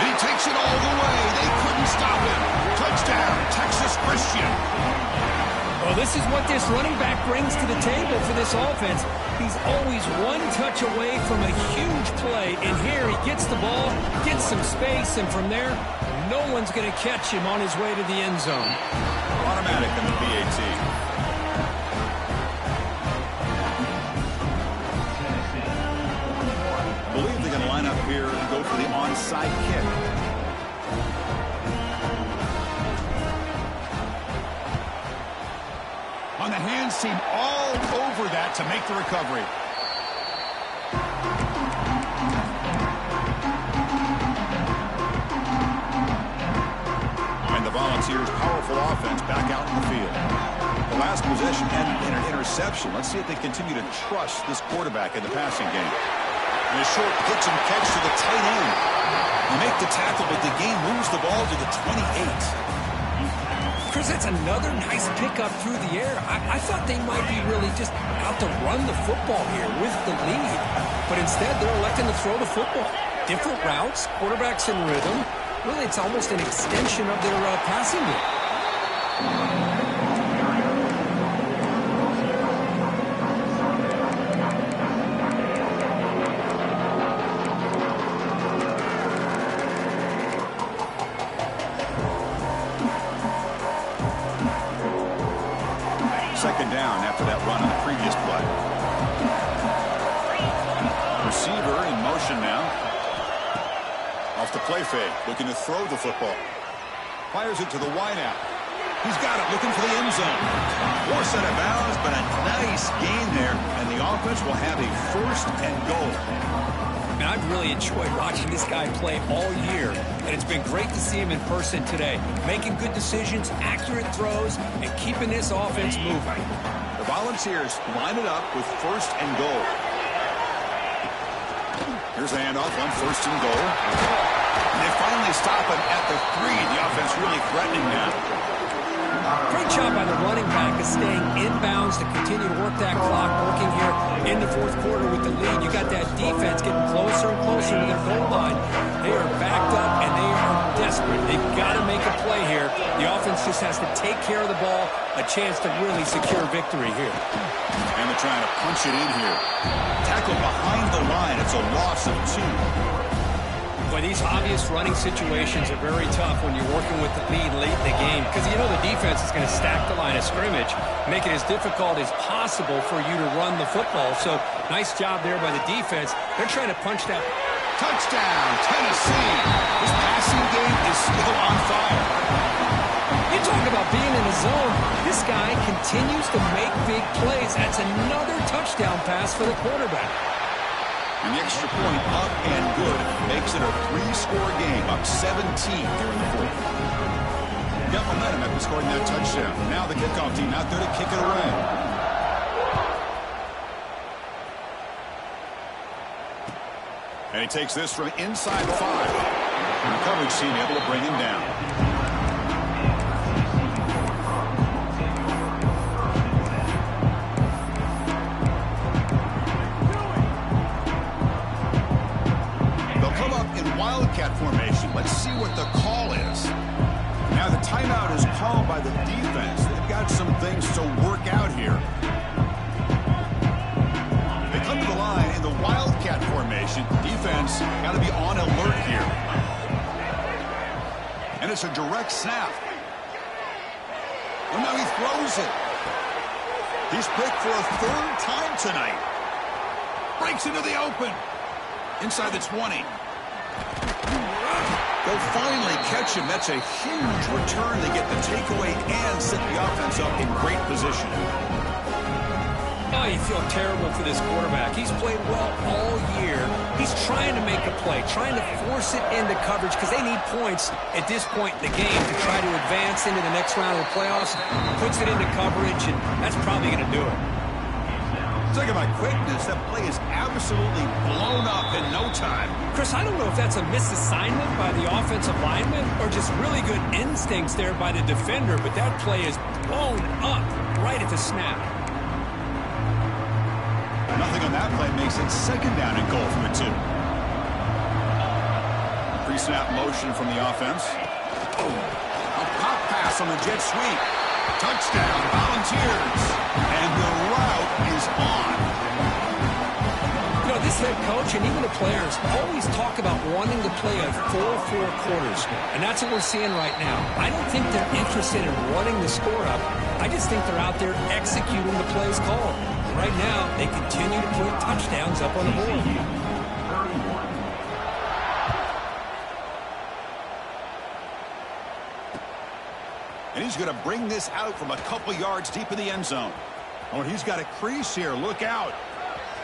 [SPEAKER 1] And he takes it all the way. They couldn't stop him. Touchdown, Texas Christian.
[SPEAKER 2] Well, this is what this running back brings to the table for this offense. He's always one touch away from a huge play, and here he gets the ball, gets some space, and from there, no one's going to catch him on his way to the end zone.
[SPEAKER 1] Automatic in the PAT. Believe they're going to line up here and go for the onside kick. On the hands team, all over that to make the recovery. And the Volunteers' powerful offense back out in the field. The last possession ended in an interception. Let's see if they continue to trust this quarterback in the passing game. And a short pitch and catch to the tight end. They make the tackle, but the game moves the ball to the 28.
[SPEAKER 2] Chris, that's another nice pickup through the air. I thought they might be really just out to run the football here with the lead. But instead, they're electing to throw the football. Different routes, quarterbacks in rhythm. Really, it's almost an extension of their passing game.
[SPEAKER 1] Second down after that run on the previous play. Receiver in motion now. Off the play fake, looking to throw the football. Fires it to the wideout. He's got it, looking for the end zone. Force out of bounds, but a nice gain there, and the offense will have a first and goal.
[SPEAKER 2] And I've really enjoyed watching this guy play all year, and it's been great to see him in person today. Making good decisions, accurate throws, and keeping this offense moving.
[SPEAKER 1] The Volunteers line it up with first and goal. Here's the handoff on first and goal. And they finally stop him at the 3. The offense really threatening now.
[SPEAKER 2] Great job by the running back of staying inbounds to continue to work that clock, working here in the fourth quarter with the lead. You got that defense getting closer and closer to their goal line. They are backed up, and they are desperate. They've got to make a play here. The offense just has to take care of the ball, a chance to really secure victory here.
[SPEAKER 1] And they're trying to punch it in here. Tackle behind the line. It's a loss of 2.
[SPEAKER 2] Boy, these obvious running situations are very tough when you're working with the lead late in the game, because you know the defense is going to stack the line of scrimmage, make it as difficult as possible for you to run the football. So nice job there by the defense. They're trying to punch that.
[SPEAKER 1] Touchdown, Tennessee. This passing game is still on fire.
[SPEAKER 2] You talk about being in a zone. This guy continues to make big plays. That's another touchdown pass for the quarterback.
[SPEAKER 1] And the extra point up and good makes it a 3-score game, up 17 here in the fourth. Got momentum after scoring that touchdown. Now the kickoff team out there to kick it away. And he takes this from inside the 5. And the coverage team able to bring him down. Wildcat formation. Let's see what the call is. Now the timeout is called by the defense. They've got some things to work out here. They come to the line in the Wildcat formation. Defense got to be on alert here. And it's a direct snap. And now he throws it. He's picked for a 3rd time tonight. Breaks into the open. Inside the 20. They'll finally catch him. That's a huge return. They get the takeaway and set the offense up in great position.
[SPEAKER 2] Oh, you feel terrible for this quarterback. He's played well all year. He's trying to make a play, trying to force it into coverage because they need points at this point in the game to try to advance into the next round of the playoffs. Puts it into coverage, and that's probably going to do it.
[SPEAKER 1] Talk about quickness. That play is absolutely blown up in no time.
[SPEAKER 2] Chris, I don't know if that's a misassignment by the offensive lineman or just really good instincts there by the defender, but that play is blown up right at the snap.
[SPEAKER 1] Nothing on that play makes it 2nd down and goal from the 2. Pre-snap motion from the offense. Oh, a pop pass on the jet sweep. Touchdown, Volunteers. And the route is on.
[SPEAKER 2] You know, this head coach and even the players always talk about wanting to play a 4-4 quarters. And that's what we're seeing right now. I don't think they're interested in running the score up. I just think they're out there executing the plays called. And right now, they continue to put touchdowns up on the board.
[SPEAKER 1] And he's going to bring this out from a couple yards deep in the end zone. Oh, he's got a crease here. Look out.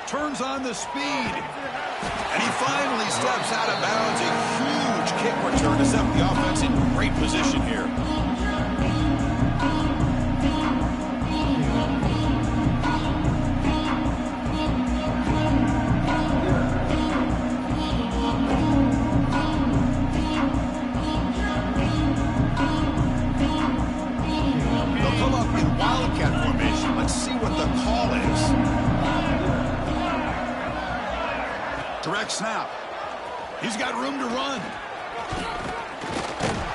[SPEAKER 1] Turns on the speed. And he finally steps out of bounds. A huge kick return to set the offense in great position here. Direct snap. He's got room to run.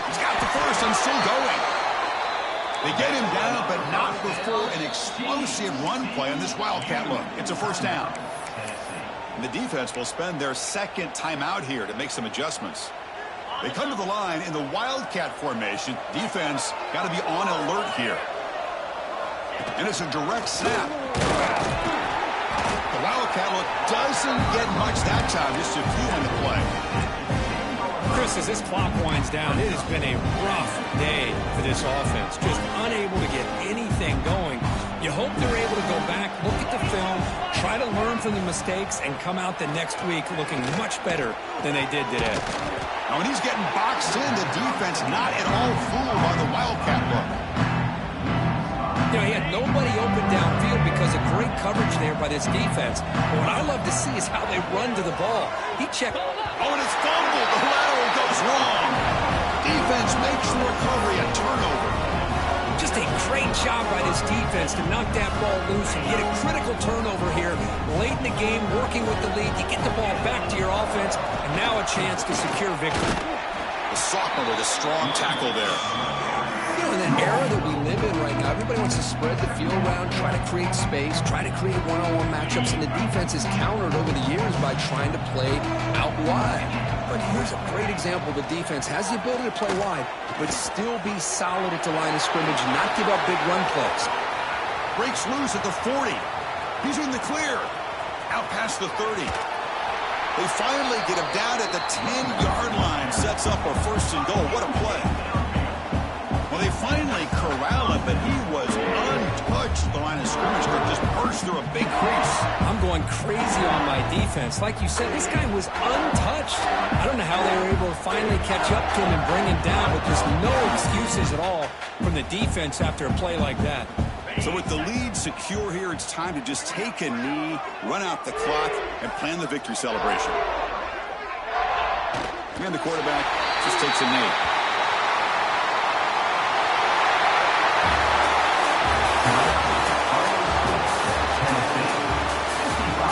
[SPEAKER 1] He's got the first and still going. They get him down, but not before an explosive run play on this Wildcat look. It's a 1st down. And the defense will spend their 2nd timeout here to make some adjustments. They come to the line in the Wildcat formation. Defense got to be on alert here. And it's a direct snap. The Wildcat look doesn't get much that time, just a few on the play.
[SPEAKER 2] Chris, as this clock winds down, it has been a rough day for this offense. Just unable to get anything going. You hope they're able to go back, look at the film, try to learn from the mistakes, and come out the next week looking much better than they did today.
[SPEAKER 1] Now, when he's getting boxed in, the defense not at all fooled by the Wildcat look.
[SPEAKER 2] You know, he had nobody open downfield because of great coverage there by this defense. But what I love to see is how they run to the ball. He checked.
[SPEAKER 1] Oh, and it's fumbled. The lateral goes wrong. Defense makes the recovery a turnover.
[SPEAKER 2] Just a great job by this defense to knock that ball loose and get a critical turnover here late in the game, working with the lead. You get the ball back to your offense, and now a chance to secure victory.
[SPEAKER 1] The sophomore with a strong tackle there.
[SPEAKER 2] You know, in the era that we live in right now, everybody wants to spread the field around, try to create space, try to create one-on-one matchups, and the defense is countered over the years by trying to play out wide. But here's a great example. The defense has the ability to play wide, but still be solid at the line of scrimmage and not give up big run plays.
[SPEAKER 1] Breaks loose at the 40. He's in the clear. Out past the 30. They finally get him down at the 10-yard line. Sets up a 1st and goal. What a play. Well, They finally corral him, but he was untouched at the line of scrimmage. Could just burst through a big crease.
[SPEAKER 2] I'm going crazy on my defense. Like you said, this guy was untouched. I don't know how they were able to finally catch up to him and bring him down, but just no excuses at all from the defense after a play like that.
[SPEAKER 1] So with the lead secure here, it's time to just take a knee, run out the clock, and plan the victory celebration. And the quarterback just takes a knee.